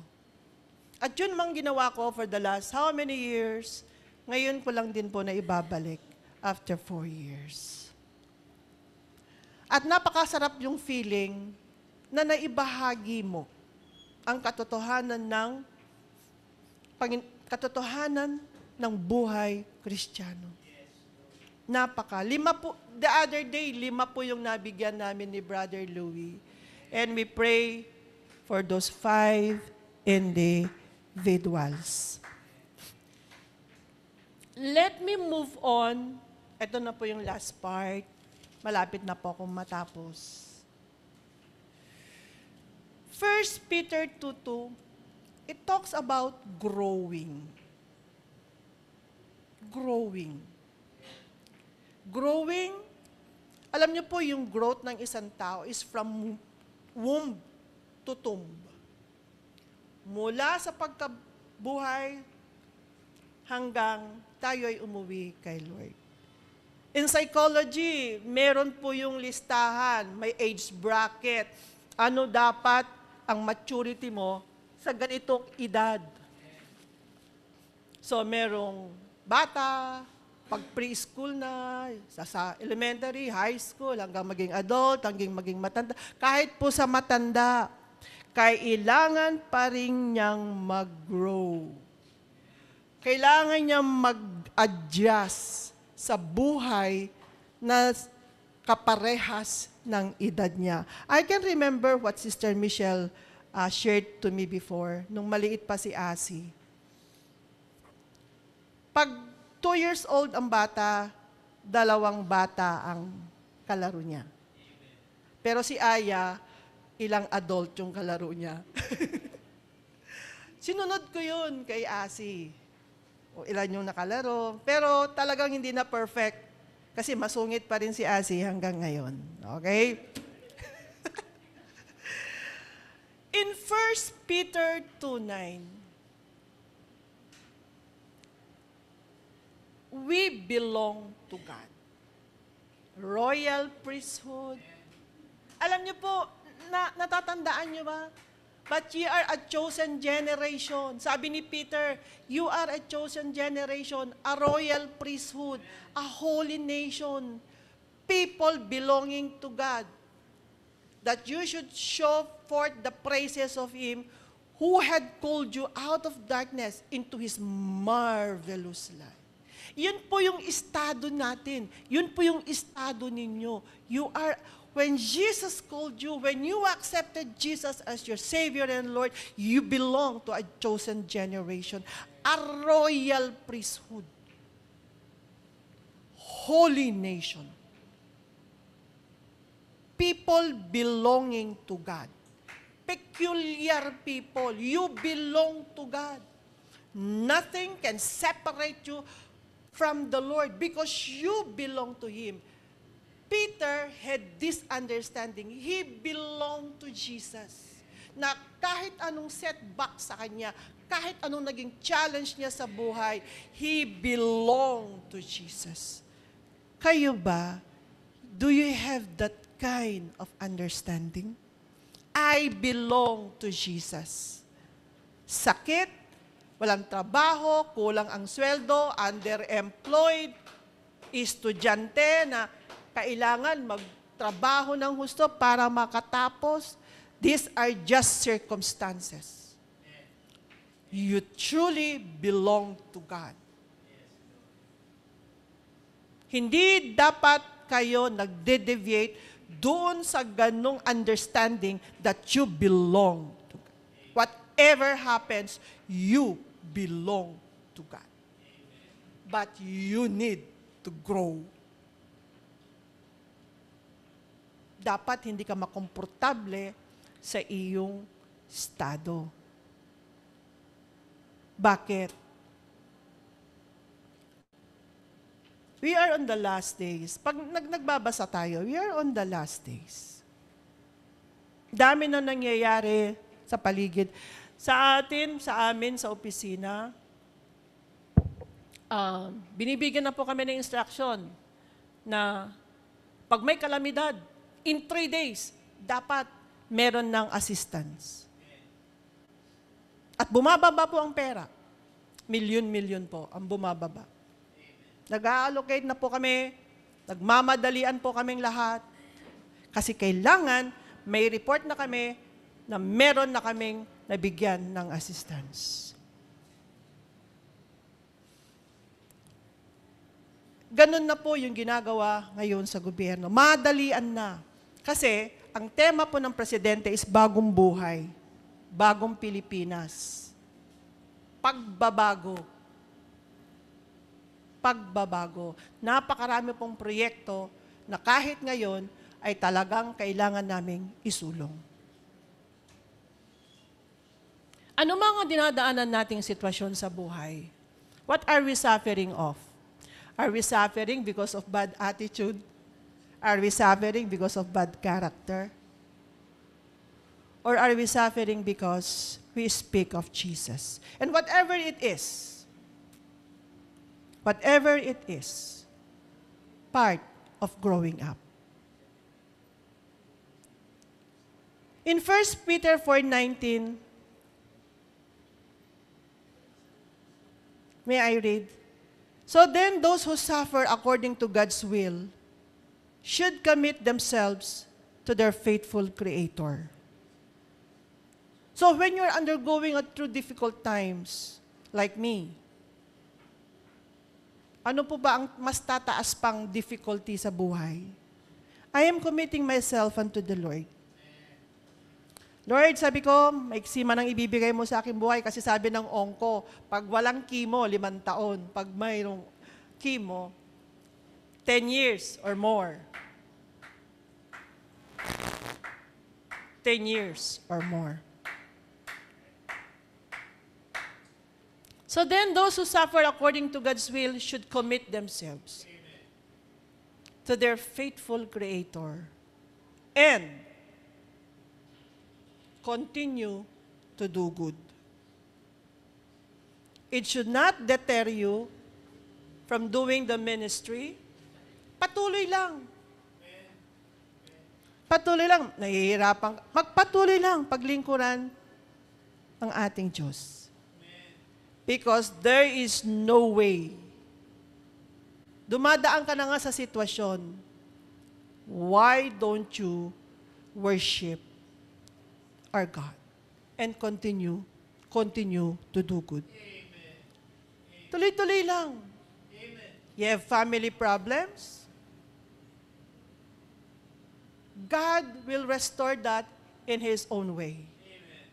At yun mang ginawa ko for the last how many years, ngayon ko lang din po na ibabalik after 4 years. At napakasarap yung feeling na naibahagi mo ang katotohanan ng buhay Kristiyano. The other day, 5 po yung nabigyan namin ni Brother Louie. And we pray for those 5 individuals. Let me move on. Ito na po yung last part. Malapit na po akong matapos. 1 Peter 2:2, it talks about growing. Growing, alam niyo po yung growth ng isang tao is from womb to tomb. Mula sa pagkabuhay hanggang tayo ay umuwi kay Lord. In psychology, meron po yung listahan, may age bracket. Ano dapat ang maturity mo sa ganitong edad? So, merong bata, pag preschool na, sa elementary, high school, hanggang maging adult, hanggang maging matanda. Kahit po sa matanda, kailangan pa rin niyang mag-grow. Kailangan niyang mag-adjust sa buhay na kaparehas ng edad niya. I can remember what Sister Michelle shared to me before, nung maliit pa si Asi. Pag 2 years old ang bata, 2 bata ang kalaro niya. Pero si Aya, ilang adult yung kalaro niya. Sinunod ko yun kay Asi. O ilan yung nakalaro. Pero talagang hindi na perfect. Kasi masungit pa rin si Asi hanggang ngayon. Okay? In 1 Peter 2:9, we belong to God. Royal priesthood. Alam niyo po, natatandaan niyo ba? But ye are a chosen generation. Sabi ni Peter, you are a chosen generation, a royal priesthood, a holy nation, people belonging to God, that you should show forth the praises of Him who had called you out of darkness into His marvelous light. Yun po yung estado natin. Yun po yung estado ninyo. You are, when Jesus called you, when you accepted Jesus as your Savior and Lord, you belong to a chosen generation, a royal priesthood, holy nation, people belonging to God, peculiar people. You belong to God. Nothing can separate you from the Lord because you belong to Him. Peter had this understanding. He belonged to Jesus. Na kahit anong setback sa kanya, kahit anong naging challenge niya sa buhay, he belonged to Jesus. Kayo ba, do you have that kind of understanding? I belong to Jesus. Sakit, walang trabaho, kulang ang sweldo, underemployed, estudyante na kailangan magtrabaho ng husto para makatapos. These are just circumstances. You truly belong to God. Hindi dapat kayo nagde-deviate doon sa ganong understanding that you belong to God. Whatever happens, you belong to God. But you need to grow. Dapat hindi ka makomportable sa iyong estado. Bakit? We are on the last days. Pag nagbabasa tayo, we are on the last days. Dami na nangyayari sa paligid. Sa amin, sa opisina, binibigyan na po kami ng instruction na pag may kalamidad, in 3 days, dapat meron ng assistance. At bumababa po ang pera. Milyon-milyon po ang bumababa. Nag-a-allocate na po kami, nagmamadalian po kaming lahat, kasi kailangan may report na kami na meron na kaming nabigyan ng assistance. Ganun na po yung ginagawa ngayon sa gobyerno. Madalian na. Kasi ang tema po ng presidente is bagong buhay, bagong Pilipinas. Pagbabago. Pagbabago. Napakarami pong proyekto na kahit ngayon ay talagang kailangan naming isulong. Ano mga dinadaanan nating sitwasyon sa buhay? What are we suffering of? Are we suffering because of bad attitude? Are we suffering because of bad character? Or are we suffering because we speak of Jesus? And whatever it is, part of growing up. In 1 Peter 4:19, may I read? So then those who suffer according to God's will should commit themselves to their faithful Creator. So when you're undergoing through difficult times, like me, ano po ba ang mas tataas pang difficulty sa buhay? I am committing myself unto the Lord. Lord, sabi ko, maiksi man ang ibibigay mo sa aking buhay kasi sabi ng ongko, pag walang chemo, 5 taon. Pag mayroong chemo, 10 years or more. 10 years or more. So then those who suffer according to God's will should commit themselves to their faithful Creator and continue to do good. It should not deter you from doing the ministry. Patuloy lang. Patuloy lang. Nahihirapan. Magpatuloy lang paglingkuran ang ating Diyos. Because there is no way. Dumadaan ka na nga sa sitwasyon. Why don't you worship our God and continue to do good? Tuloy-tuloy lang. Amen. You have family problems? God will restore that in His own way. Amen.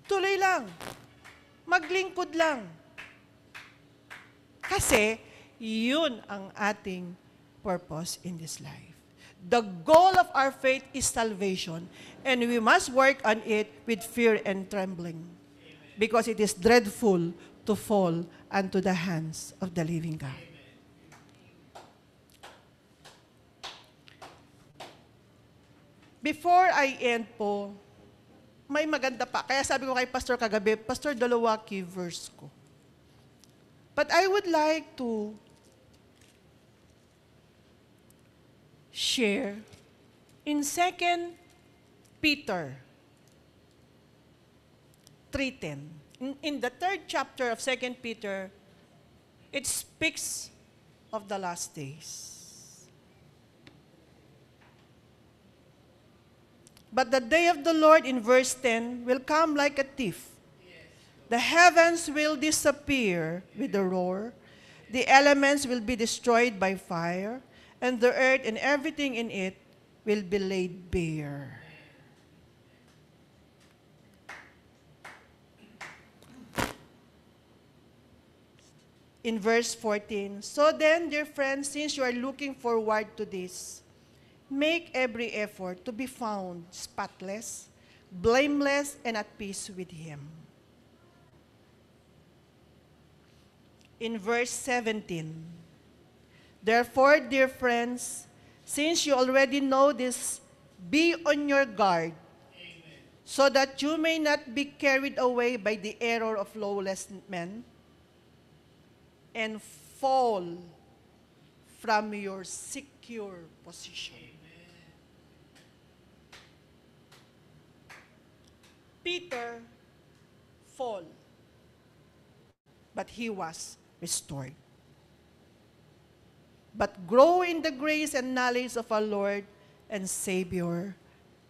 Tuloy lang. Maglingkod lang. Kasi, yun ang ating purpose in this life. The goal of our faith is salvation, and we must work on it with fear and trembling. Because it is dreadful to fall unto the hands of the living God. Before I end po, may maganda pa. Kaya sabi ko kay Pastor kagabi, Pastor, dalawa key verse ko. But I would like to share in 2 Peter 3:10. In the 3rd chapter of 2 Peter, it speaks of the last days. But the day of the Lord, in verse 10, will come like a thief. The heavens will disappear with a roar. The elements will be destroyed by fire, and the earth and everything in it will be laid bare. In verse 14, so then, dear friends, since you are looking forward to this, make every effort to be found spotless, blameless, and at peace with Him. In verse 17, therefore, dear friends, since you already know this, be on your guard, so that you may not be carried away by the error of lawless men and fall from your secure position. Peter fall, but he was restored. But grow in the grace and knowledge of our Lord and Savior,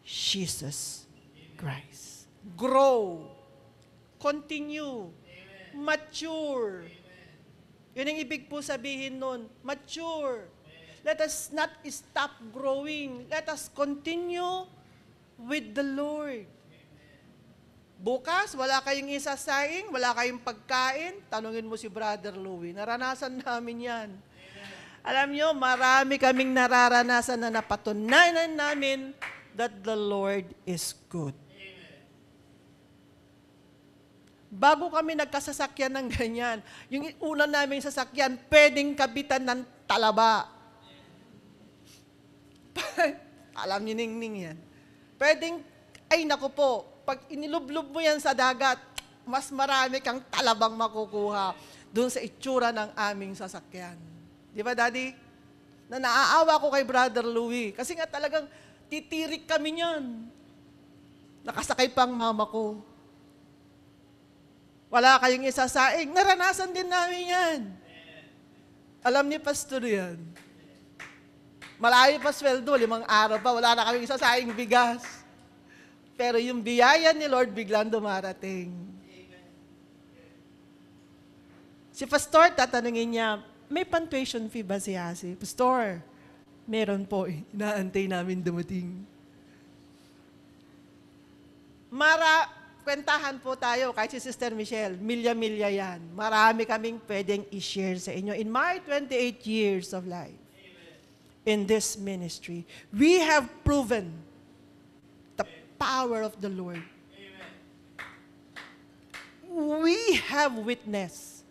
Jesus Christ. Grow. Continue. Mature. Yun ang ibig po sabihin nun. Mature. Let us not stop growing. Let us continue with the Lord. Bukas, wala kayong isasaing, wala kayong pagkain, tanungin mo si Brother Louie. Naranasan namin yan. Alam nyo, marami kaming nararanasan na napatunayan namin that the Lord is good. Bago kami nagkasasakyan ng ganyan, yung una naming sasakyan, pwedeng kabitan ng talaba. Alam niyo, ningning yan. Pwedeng, ay naku po, pag inilublob mo yan sa dagat, mas marami kang talabang makukuha doon sa itsura ng aming sasakyan. Di ba, Daddy? Na naaawa ko kay Brother Louie. Kasi nga talagang titirik kami niyan. Nakasakay pang mama ko. Wala kayong isasaing. Naranasan din namin yan. Alam ni Pastor yan. Malayo pa sweldo, 5 araw pa, wala na kaming isasaing bigas. Pero yung biyaya ni Lord biglang dumarating. Si Pastor, tatanungin niya, may pan-tuition fee ba si Asi? Pastor, meron po eh. Inaantay namin dumating. Kwentahan po tayo, kahit si Sister Michelle, milya-milya yan. Marami kaming pwedeng i-share sa inyo. In my 28 years of life, in this ministry, we have proven the power of the Lord. We have witnessed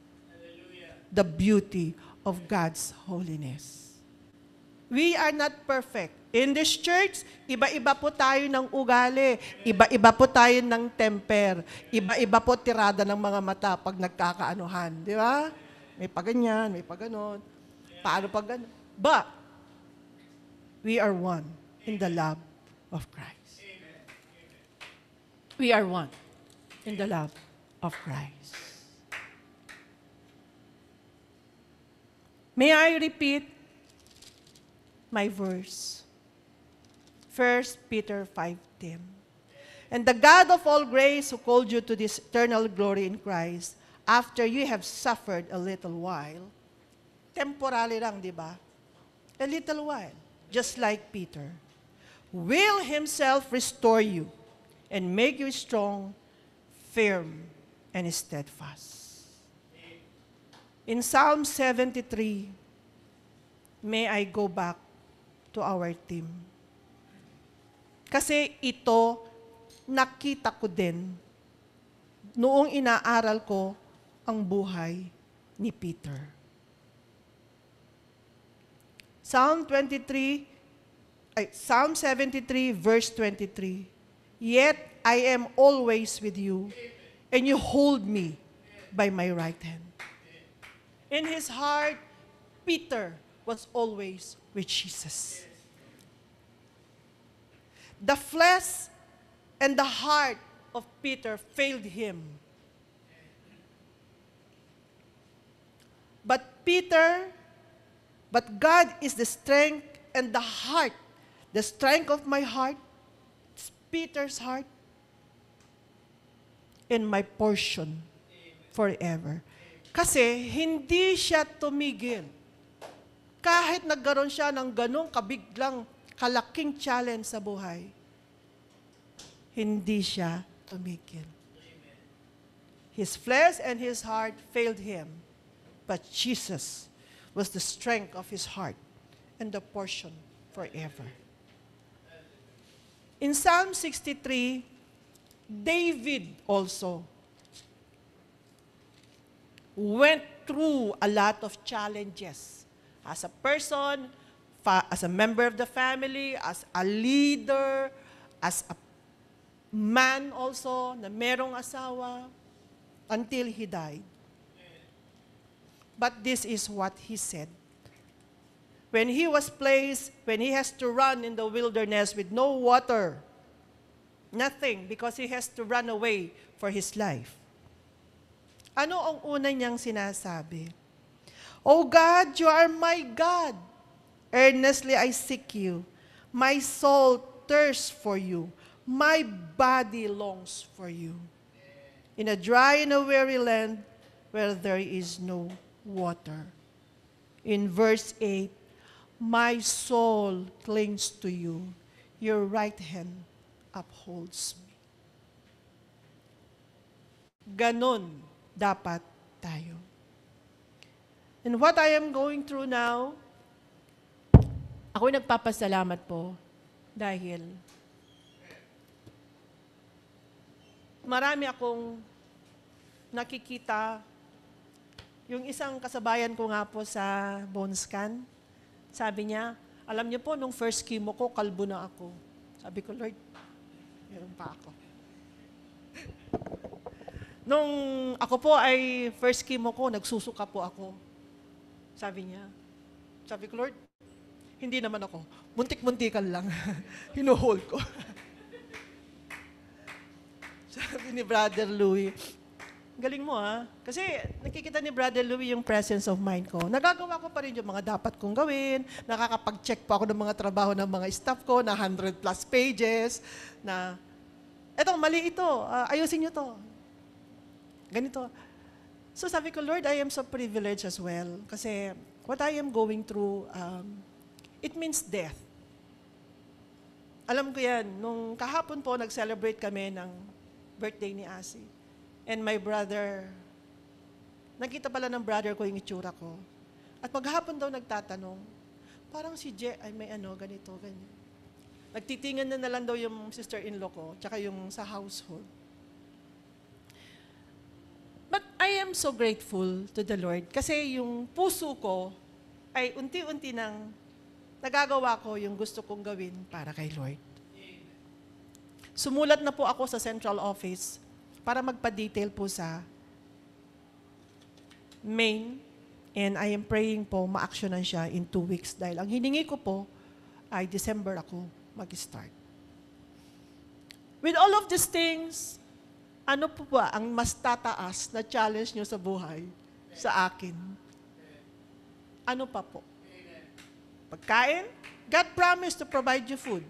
the beauty of God's holiness. We are not perfect. In this church, iba-iba po tayo ng ugali. Iba-iba po tayo ng temper. Iba-iba po tirada ng mga mata pag nagkakaanuhan. Di ba? May paganyan, may paganon. Paano pag ganon? But, we are one in the love of Christ. We are one in the love of Christ. May I repeat my verse? 1 Peter 5:10. And the God of all grace who called you to this eternal glory in Christ, after you have suffered a little while, temporary lang, di ba? A little while, just like Peter, will Himself restore you and make you strong, firm, and steadfast. In Psalm 73, may I go back to our team. Kasi ito, nakita ko din noong inaaral ko ang buhay ni Peter. Psalm 73 verse 23. Yet I am always with you, and you hold me by my right hand. In his heart, Peter was always with Jesus. The flesh and the heart of Peter failed him. But God is the strength and the heart. The strength of my heart, it's Peter's heart, and my portion forever. Kasi hindi siya tumigil. Kahit nagkaroon siya ng ganong kabiglang kalaking challenge sa buhay, hindi siya tumigil. His flesh and his heart failed him, but Jesus was the strength of his heart and the portion forever. In Psalm 63, David also went through a lot of challenges. As a person, as a member of the family, as a leader, as a man also na merong asawa, until he died. But this is what he said. When he has to run in the wilderness with no water, nothing, because he has to run away for his life. Ano ang una niyang sinasabi? O God, you are my God. Earnestly I seek you. My soul thirsts for you. My body longs for you. In a dry and a weary land where there is no water. In verse 8, my soul clings to you. Your right hand upholds me. Ganon dapat tayo. And what I am going through now, ako'y nagpapasalamat po dahil marami akong nakikita. Yung isang kasabayan ko nga po sa bone scan, sabi niya, alam niyo po, nung first chemo ko, kalbo na ako. Sabi ko, Lord, meron pa ako. Nung ako po ay first chemo ko, nagsusuka po ako. Sabi niya. Sabi ko, Lord, hindi naman ako. Muntik-muntikan lang. Hinuhold ko. Sabi ni Brother Louie, galing mo ha. Kasi nakikita ni Brother Louie yung presence of mind ko. Nagagawa ko pa rin yung mga dapat kong gawin. Nakakapag-check pa ako ng mga trabaho ng mga staff ko na 100 plus pages. Na, eto, mali ito. Ayusin nyo to. Ganito. So sabi ko, Lord, I am so privileged as well. Kasi what I am going through, it means death. Alam ko yan. Nung kahapon po, nag-celebrate kami ng birthday ni Asi. And my brother, nakita pala ng brother ko yung itsura ko. At maghapon daw nagtatanong, parang si Je ay may ganito, ganyan. Nagtitingan na lang daw yung sister-in-law ko, tsaka yung sa household. But I am so grateful to the Lord kasi yung puso ko ay unti-unti nang nagagawa ko yung gusto kong gawin para kay Lord. Sumulat na po ako sa central office para magpa-detail po sa Maine, and I am praying po ma-actionan siya in 2 weeks dahil ang hiningi ko po ay December ako mag-start. With all of these things, ano po ba ang mas tataas na challenge nyo sa buhay sa akin? Ano pa po? Pagkain? God promised to provide you food.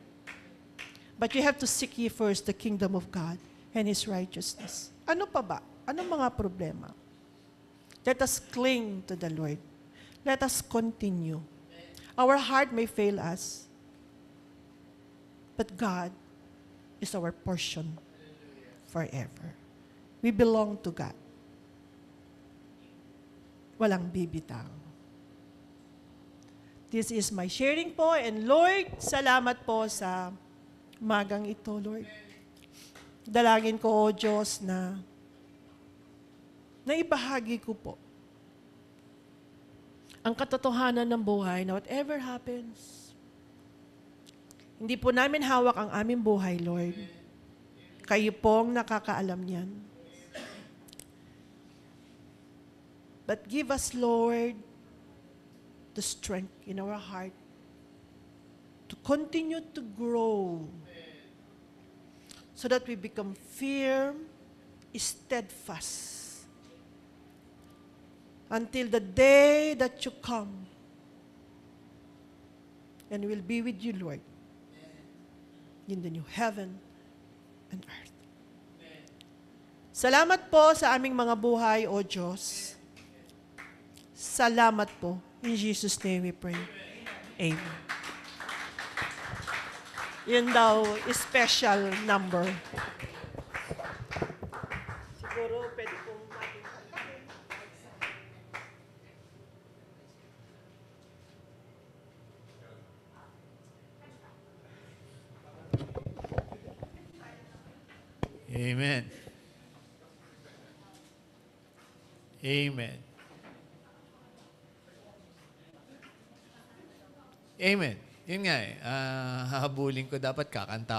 But you have to seek ye first the kingdom of God and His righteousness. Ano pa ba? Anong mga problema? Let us cling to the Lord. Let us continue. Our heart may fail us, but God is our portion forever. We belong to God. Walang bibitaw. This is my sharing po, and Lord, salamat po sa magang ito, Lord. Dalangin ko, O Diyos, na na ibahagi ko po ang katotohanan ng buhay na whatever happens, hindi po namin hawak ang aming buhay, Lord. Kayo pong nakakaalam niyan. But give us, Lord, the strength in our heart to continue to grow so that we become firm, steadfast until the day that you come and we'll be with you, Lord, in the new heaven and earth. Salamat po sa aming mga buhay, O Diyos. Salamat po. In Jesus' name we pray. Amen. Yun daw, special number. Siguro, pwede pong Amen. Amen. Amen. Yun nga hahabulin ko dapat kakanta